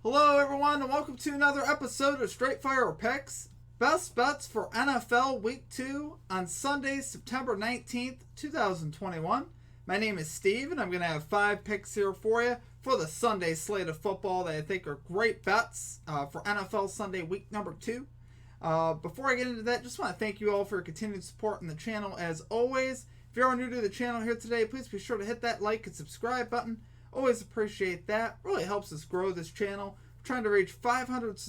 Hello, everyone, and welcome to another episode of Straight Fire Picks. Best bets for NFL Week 2 on Sunday, September 19th, 2021. My name is Steve, and I'm going to have 5 picks here for you for the Sunday slate of football that I think are great bets for NFL Sunday Week number 2. Before I get into that, just want to thank you all for your continued support on the channel as always. If you are new to the channel here today, please be sure to hit that like and subscribe button. Always appreciate that. Really helps us grow this channel. We're trying to reach 500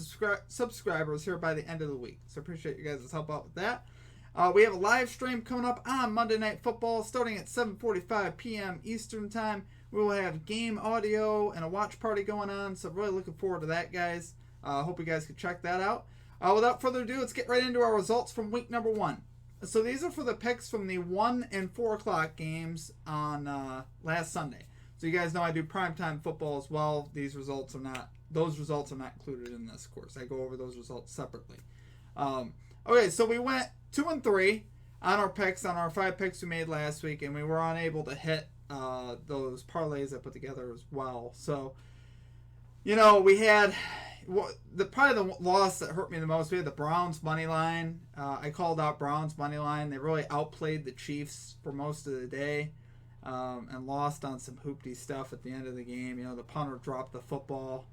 subscribers here by the end of the week. So appreciate you guys' help out with that. We have a live stream coming up on Monday Night Football starting at 7:45 p.m. Eastern Time. We will have game audio and a watch party going on. So really looking forward to that, guys. Hope you guys can check that out. Without further ado, let's get right into our results from week number 1. So these are for the picks from the 1 and 4 o'clock games on last Sunday. So you guys know I do primetime football as well. Those results are not included in this course. I go over those results separately. Okay, so we went 2 and 3 on our picks, on our 5 picks we made last week, and we were unable to hit those parlays I put together as well. So, you know, we had probably the loss that hurt me the most. We had the Browns money line. I called out Browns money line. They really outplayed the Chiefs for most of the day. And lost on some hoopty stuff at the end of the game. You know, the punter dropped the football.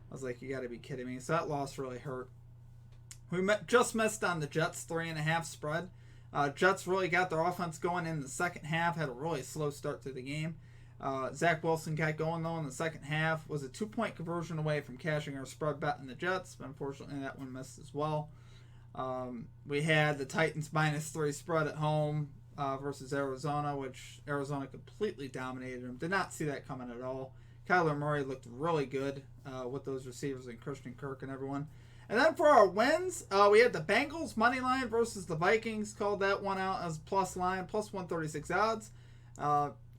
I was like, you got to be kidding me. So that loss really hurt. We just missed on the Jets 3.5 spread. Jets really got their offense going in the second half. Had a really slow start to the game. Zach Wilson got going, though, in the second half. Was a 2-point conversion away from cashing our spread bet in the Jets. But unfortunately, that one missed as well. We had the Titans -3 spread at home. Versus Arizona, which Arizona completely dominated them. Did not see that coming at all. Kyler Murray looked really good with those receivers and Christian Kirk and everyone. And then for our wins, we had the Bengals money line versus the Vikings. Called that one out as plus line, plus 136 odds.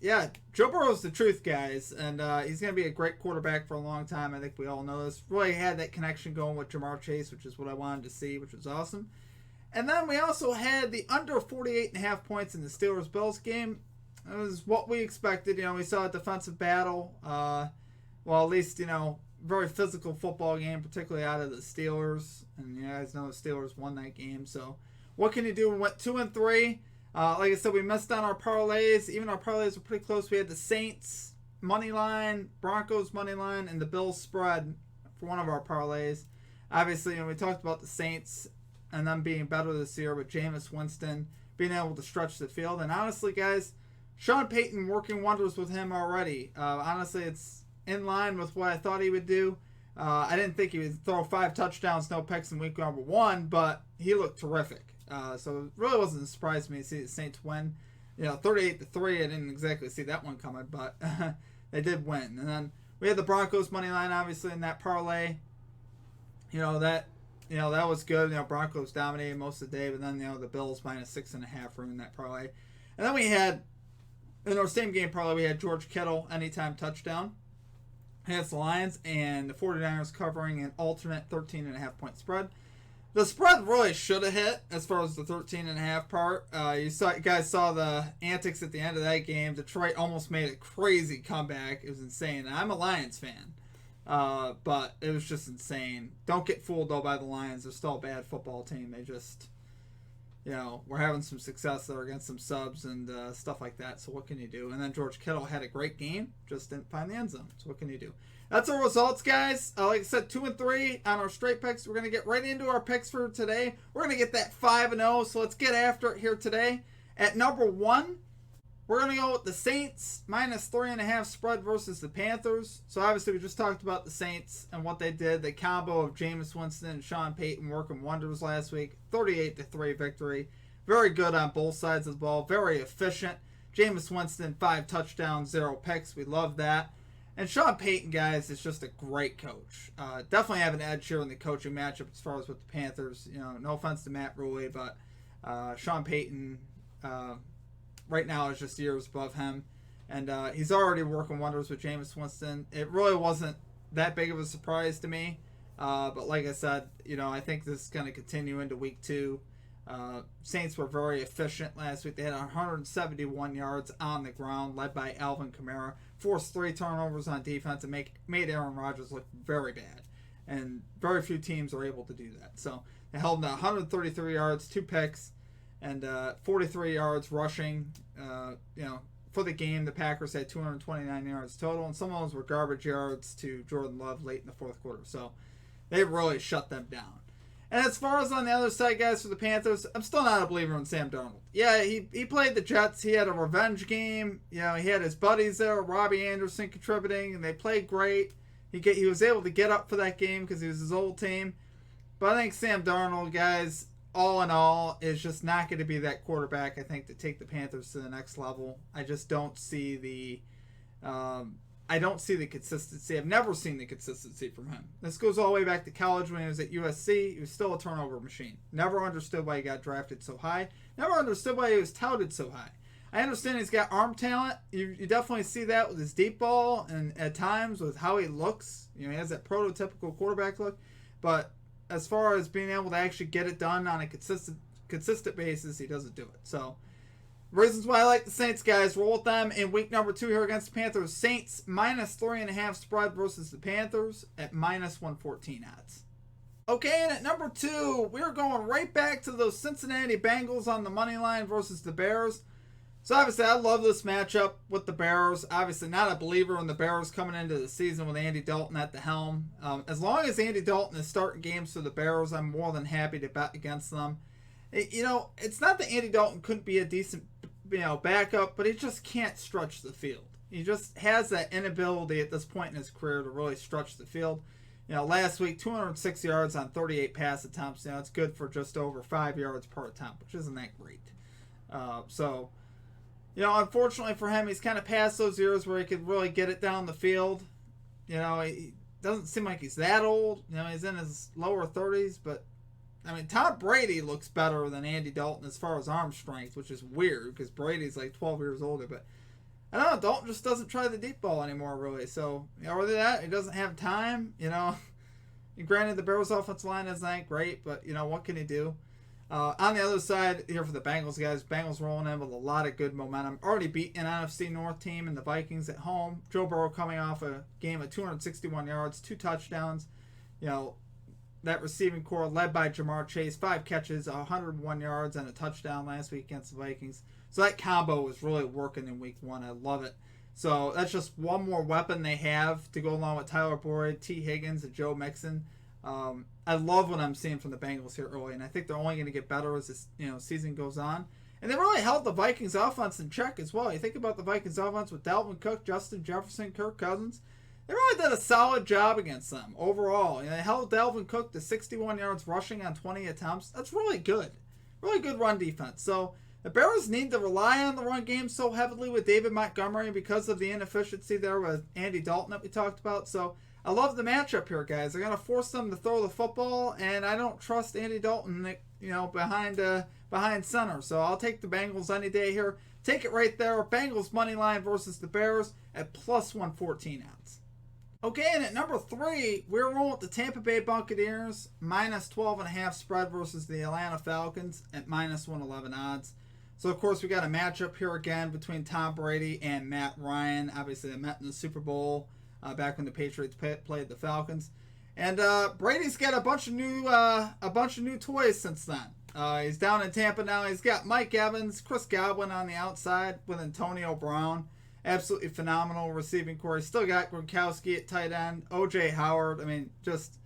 Yeah, Joe Burrow's the truth, guys, and he's going to be a great quarterback for a long time. I think we all know this. Really had that connection going with Jamar Chase, which is what I wanted to see, which was awesome. And then we also had the under 48.5 points in the Steelers-Bills game. It was what we expected. You know, we saw a defensive battle. Well, at least, you know, very physical football game, particularly out of the Steelers. And you guys know the Steelers won that game. So what can you do? We went 2 and 3. Like I said, we missed on our parlays. Even our parlays were pretty close. We had the Saints money line, Broncos money line, and the Bills spread for one of our parlays. Obviously, when we talked about the Saints and them being better this year with Jameis Winston being able to stretch the field. And honestly, guys, Sean Payton working wonders with him already. Honestly, it's in line with what I thought he would do. I didn't think he would throw 5 touchdowns, no picks in week number 1, but he looked terrific. So it really wasn't a surprise to me to see the Saints win. You know, 38-3, I didn't exactly see that one coming, but they did win. And then we had the Broncos money line, obviously, in that parlay. That was good. You know, Broncos dominated most of the day, but then, you know, the Bills -6.5 ruined that parlay. And then we had, in our same game parlay, we had George Kittle anytime touchdown against the Lions, and the 49ers covering an alternate 13.5 point spread. The spread really should have hit as far as the 13.5 part. You guys saw the antics at the end of that game. Detroit almost made a crazy comeback. It was insane. I'm a Lions fan. But it was just insane. Don't get fooled, though, by the Lions. They're still a bad football team. They just, you know, we're having some success there against some subs and stuff like that. So what can you do? And then George Kittle had a great game. Just didn't find the end zone. So what can you do? That's our results, guys. Like I said, 2 and 3 on our straight picks. We're going to get right into our picks for today. We're going to get that 5-0. So let's get after it here today. At number 1, we're going to go with the Saints -3.5 spread versus the Panthers. So obviously we just talked about the Saints and what they did. The combo of Jameis Winston and Sean Payton working wonders last week. 38-3 victory. Very good on both sides of the ball. Very efficient. Jameis Winston, 5 touchdowns, 0 picks. We love that. And Sean Payton, guys, is just a great coach. Definitely have an edge here in the coaching matchup as far as with the Panthers. You know, no offense to Matt Rule, but Sean Payton right now is just years above him. And he's already working wonders with Jameis Winston. It really wasn't that big of a surprise to me. But like I said, you know, I think this is going to continue into week 2. Saints were very efficient last week. They had 171 yards on the ground, led by Alvin Kamara. forced 3 turnovers on defense and made Aaron Rodgers look very bad. And very few teams are able to do that. So they held him to 133 yards, 2 picks, and 43 yards rushing. For the game, the Packers had 229 yards total, and some of those were garbage yards to Jordan Love late in the fourth quarter. So they really shut them down. And as far as on the other side, guys, for the Panthers, I'm still not a believer in Sam Darnold. Yeah, he played the Jets. He had a revenge game. He had his buddies there, Robbie Anderson contributing, and they played great. He was able to get up for that game because he was his old team. But I think Sam Darnold, guys, all in all, is just not going to be that quarterback, I think, to take the Panthers to the next level. I just don't see the consistency. I've never seen the consistency from him. This goes all the way back to college when he was at USC. He was still a turnover machine. Never understood why he got drafted so high. Never understood why he was touted so high. I understand he's got arm talent. You definitely see that with his deep ball and at times with how he looks. He has that prototypical quarterback look. But as far as being able to actually get it done on a consistent basis, he doesn't do it. So, reasons why I like the Saints, guys. Roll with them in week number 2 here against the Panthers. Saints minus 3.5 spread versus the Panthers at minus 114 odds. Okay, and at number 2, we're going right back to those Cincinnati Bengals on the money line versus the Bears. So obviously, I love this matchup with the Bears. Obviously, not a believer in the Bears coming into the season with Andy Dalton at the helm. As long as Andy Dalton is starting games for the Bears, I'm more than happy to bet against them. It's not that Andy Dalton couldn't be a decent, backup, but he just can't stretch the field. He just has that inability at this point in his career to really stretch the field. Last week, 206 yards on 38 pass attempts. It's good for just over 5 yards per attempt, which isn't that great. Unfortunately for him, he's kind of past those years where he could really get it down the field. He doesn't seem like he's that old. He's in his lower 30s, but Tom Brady looks better than Andy Dalton as far as arm strength, which is weird because Brady's like 12 years older. But I don't know, Dalton just doesn't try the deep ball anymore, really. So, other than that, he doesn't have time. Granted, the Bears' offensive line isn't that great, but what can he do? On the other side here for the Bengals, guys, Bengals rolling in with a lot of good momentum. Already beat an NFC North team and the Vikings at home. Joe Burrow coming off a game of 261 yards, 2 touchdowns. That receiving core led by Jamar Chase, 5 catches, 101 yards, and a touchdown last week against the Vikings. So that combo was really working in week 1. I love it. So that's just one more weapon they have to go along with Tyler Boyd, T. Higgins, and Joe Mixon. I love what I'm seeing from the Bengals here early, and I think they're only going to get better as this season goes on. And they really held the Vikings offense in check as well. You think about the Vikings offense with Dalvin Cook, Justin Jefferson, Kirk Cousins. They really did a solid job against them overall. They held Dalvin Cook to 61 yards rushing on 20 attempts. That's really good. Really good run defense. So the Bears need to rely on the run game so heavily with David Montgomery because of the inefficiency there with Andy Dalton that we talked about. So I love the matchup here, guys. They're going to force them to throw the football, and I don't trust Andy Dalton, behind center. So I'll take the Bengals any day here. Take it right there. Bengals money line versus the Bears at plus 114 odds. Okay, and at number 3, we're rolling with the Tampa Bay Buccaneers minus 12.5 spread versus the Atlanta Falcons at minus 111 odds. So, of course, we got a matchup here again between Tom Brady and Matt Ryan. Obviously, they met in the Super Bowl back when the Patriots played the Falcons. And Brady's got a bunch of new toys since then. He's down in Tampa now. He's got Mike Evans, Chris Godwin on the outside with Antonio Brown. Absolutely phenomenal receiving core. He's still got Gronkowski at tight end, O.J. Howard. Just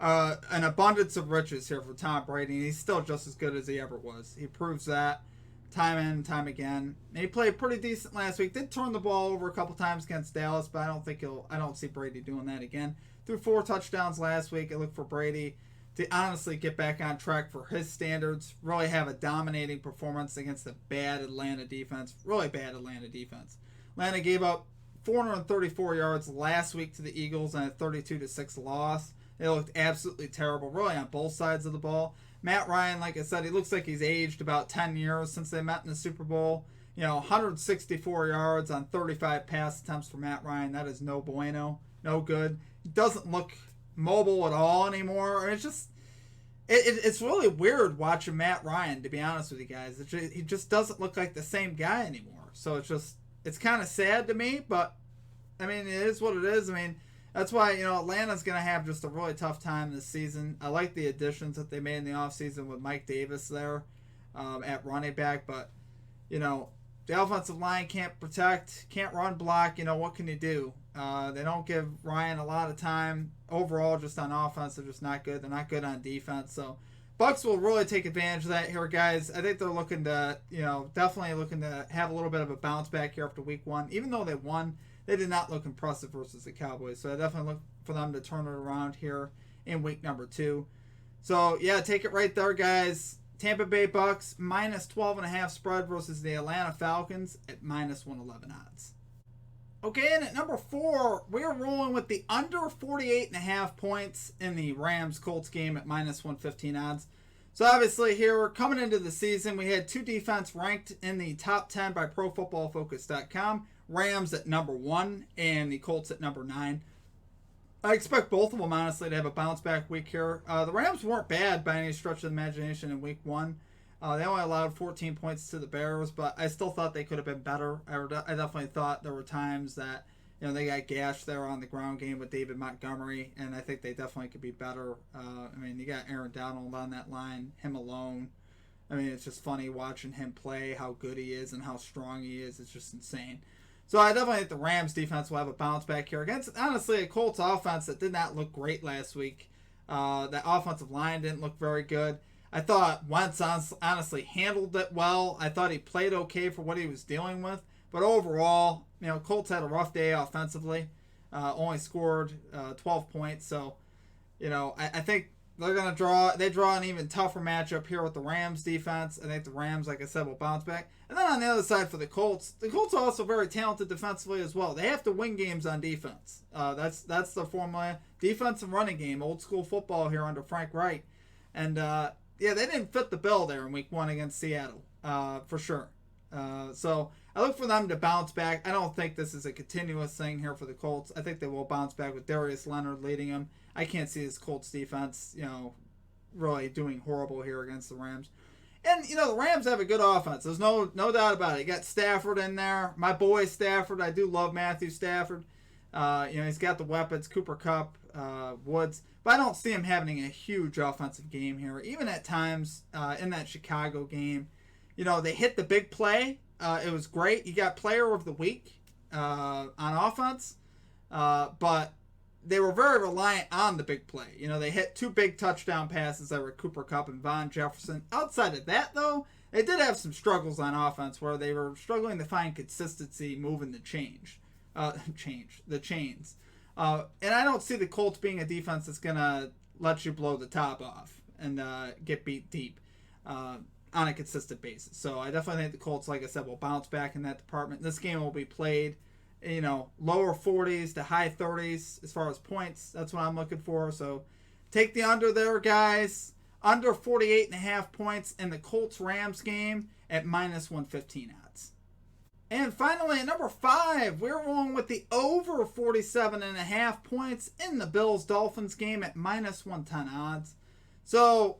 an abundance of riches here for Tom Brady. He's still just as good as he ever was. He proves that time in and time again. And he played pretty decent last week. Did turn the ball over a couple times against Dallas, but I don't see Brady doing that again. Threw 4 touchdowns last week. I look for Brady to honestly get back on track for his standards. Really have a dominating performance against the bad Atlanta defense. Really bad Atlanta defense. Atlanta gave up 434 yards last week to the Eagles and a 32-6 loss. They looked absolutely terrible, really on both sides of the ball. Matt Ryan, like I said, he looks like he's aged about 10 years since they met in the Super Bowl. 164 yards on 35 pass attempts for Matt Ryan. That is no bueno, no good. He doesn't look mobile at all anymore. It's really weird watching Matt Ryan, to be honest with you guys. He just doesn't look like the same guy anymore. So it's kind of sad to me, but I mean, it is what it is. I mean, that's why, Atlanta's going to have just a really tough time this season. I like the additions that they made in the offseason with Mike Davis there at running back, but, the offensive line can't protect, can't run block. What can you do? They don't give Ryan a lot of time. Overall, just on offense, they're just not good. They're not good on defense. So, Bucs will really take advantage of that here, guys. I think they're looking to, definitely looking to have a little bit of a bounce back here after week 1. Even though they won, they did not look impressive versus the Cowboys. So, I definitely look for them to turn it around here in week number 2. So, yeah, take it right there, guys. Tampa Bay Bucs minus 12.5 spread versus the Atlanta Falcons at minus 111 odds. Okay, and at number 4, we're rolling with the under 48.5 points in the Rams-Colts game at minus 115 odds. So obviously here, coming into the season, we had 2 defense ranked in the top 10 by ProFootballFocus.com. Rams at number 1 and the Colts at number 9. I expect both of them, honestly, to have a bounce-back week here. The Rams weren't bad by any stretch of the imagination in week 1. They only allowed 14 points to the Bears, but I still thought they could have been better. I definitely thought there were times that they got gashed there on the ground game with David Montgomery, and I think they definitely could be better. You got Aaron Donald on that line, him alone. It's just funny watching him play, how good he is and how strong he is. It's just insane. So I definitely think the Rams defense will have a bounce back here against, honestly, a Colts offense that did not look great last week. That offensive line didn't look very good. I thought Wentz honestly handled it well. I thought he played okay for what he was dealing with. But overall, Colts had a rough day offensively. Only scored 12 points. So, I think they're going to draw an even tougher matchup here with the Rams defense. I think the Rams, like I said, will bounce back. And then on the other side for the Colts are also very talented defensively as well. They have to win games on defense. That's the formula. Defense and running game, old school football here under Frank Reich. And, they didn't fit the bill there in week 1 against Seattle, for sure. So I look for them to bounce back. I don't think this is a continuous thing here for the Colts. I think they will bounce back with Darius Leonard leading them. I can't see this Colts defense, really doing horrible here against the Rams. And, the Rams have a good offense. There's no doubt about it. You got Stafford in there. My boy Stafford. I do love Matthew Stafford. He's got the weapons, Cooper Kupp, Woods. But I don't see him having a huge offensive game here. Even at times in that Chicago game, they hit the big play. It was great. You got player of the week on offense. But they were very reliant on the big play. They hit 2 big touchdown passes that were Cooper Kupp and Von Jefferson. Outside of that, though, they did have some struggles on offense where they were struggling to find consistency moving the chains. And I don't see the Colts being a defense that's going to let you blow the top off and get beat deep on a consistent basis. So I definitely think the Colts, like I said, will bounce back in that department. This game will be played, lower 40s to high 30s as far as points. That's what I'm looking for. So take the under there, guys. Under 48.5 points in the Colts-Rams game at minus 115 odds. And finally, at number 5, we're rolling with the over 47.5 points in the Bills-Dolphins game at minus 110 odds. So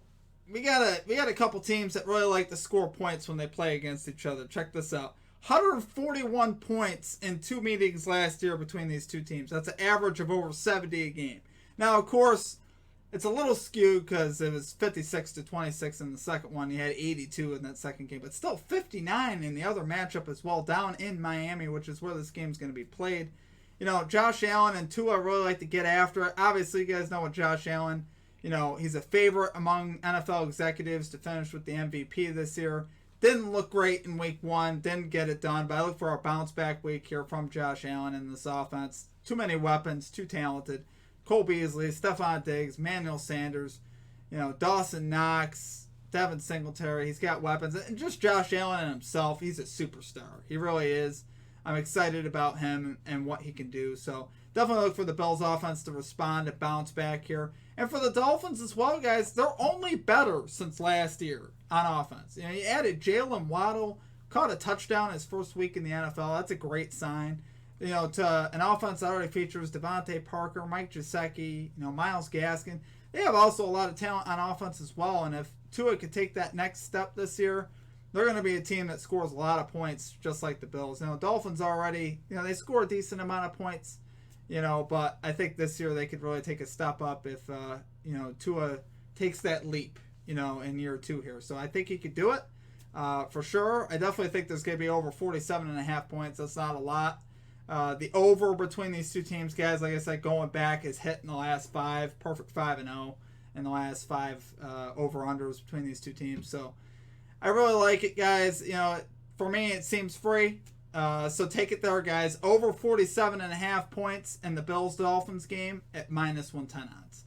we got a couple teams that really like to score points when they play against each other. Check this out. 141 points in 2 meetings last year between these two teams. That's an average of over 70 a game. Now, of course, it's a little skewed because it was 56-26 in the second one. You had 82 in that second game, but still 59 in the other matchup as well, down in Miami, which is where this game's going to be played. Josh Allen and Tua really like to get after it. Obviously, you guys know what Josh Allen, he's a favorite among NFL executives to finish with the MVP this year. Didn't look great in week 1, didn't get it done, but I look for a bounce back week here from Josh Allen in this offense. Too many weapons, too talented. Cole Beasley, Stephon Diggs, Manuel Sanders, Dawson Knox, Devin Singletary. He's got weapons. And just Josh Allen and himself, he's a superstar. He really is. I'm excited about him and what he can do. So definitely look for the Bills offense to respond and bounce back here. And for the Dolphins as well, guys, they're only better since last year on offense. You added Jalen Waddle, caught a touchdown his first week in the NFL. That's a great sign. To an offense that already features Devontae Parker, Mike Gesicki, Myles Gaskin. They have also a lot of talent on offense as well. And if Tua could take that next step this year, they're going to be a team that scores a lot of points, just like the Bills. Dolphins already, they score a decent amount of points, but I think this year they could really take a step up if, Tua takes that leap, in year 2 here. So I think he could do it for sure. I definitely think there's going to be over 47.5 points. That's not a lot. The over between these two teams, guys, like I said, going back is hit in the last 5, perfect 5-0 in the last 5 over-unders between these two teams. So I really like it, guys. For me, it seems free. So take it there, guys. Over 47.5 points in the Bills-Dolphins game at -110 odds.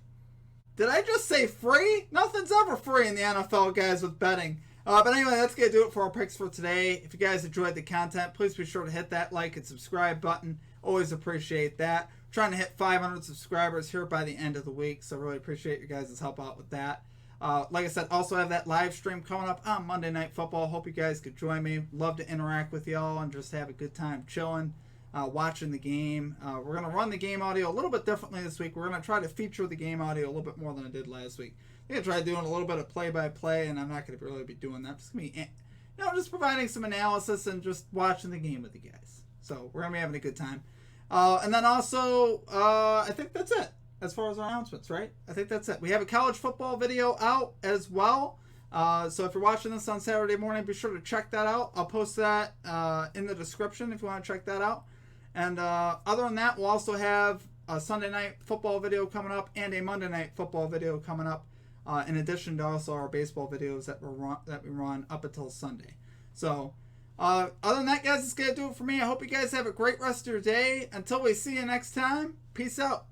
Did I just say free? Nothing's ever free in the NFL, guys, with betting. But anyway, that's going to do it for our picks for today. If you guys enjoyed the content, please be sure to hit that like and subscribe button. Always appreciate that. I'm trying to hit 500 subscribers here by the end of the week, so really appreciate you guys' help out with that. Like I said, also have that live stream coming up on Monday Night Football. Hope you guys could join me. Love to interact with y'all and just have a good time chilling, watching the game. We're going to run the game audio a little bit differently this week. We're going to try to feature the game audio a little bit more than I did last week. I'm going to try doing a little bit of play-by-play, and I'm not going to really be doing that. I'm just going to be, just providing some analysis and just watching the game with you guys. So we're going to be having a good time. And then also, I think that's it as far as our announcements, right? I think that's it. We have a college football video out as well. So if you're watching this on Saturday morning, be sure to check that out. I'll post that in the description if you want to check that out. And other than that, we'll also have a Sunday night football video coming up and a Monday night football video coming up. In addition to also our baseball videos that we run up until Sunday. So, other than that, guys, it's going to do it for me. I hope you guys have a great rest of your day. Until we see you next time, peace out.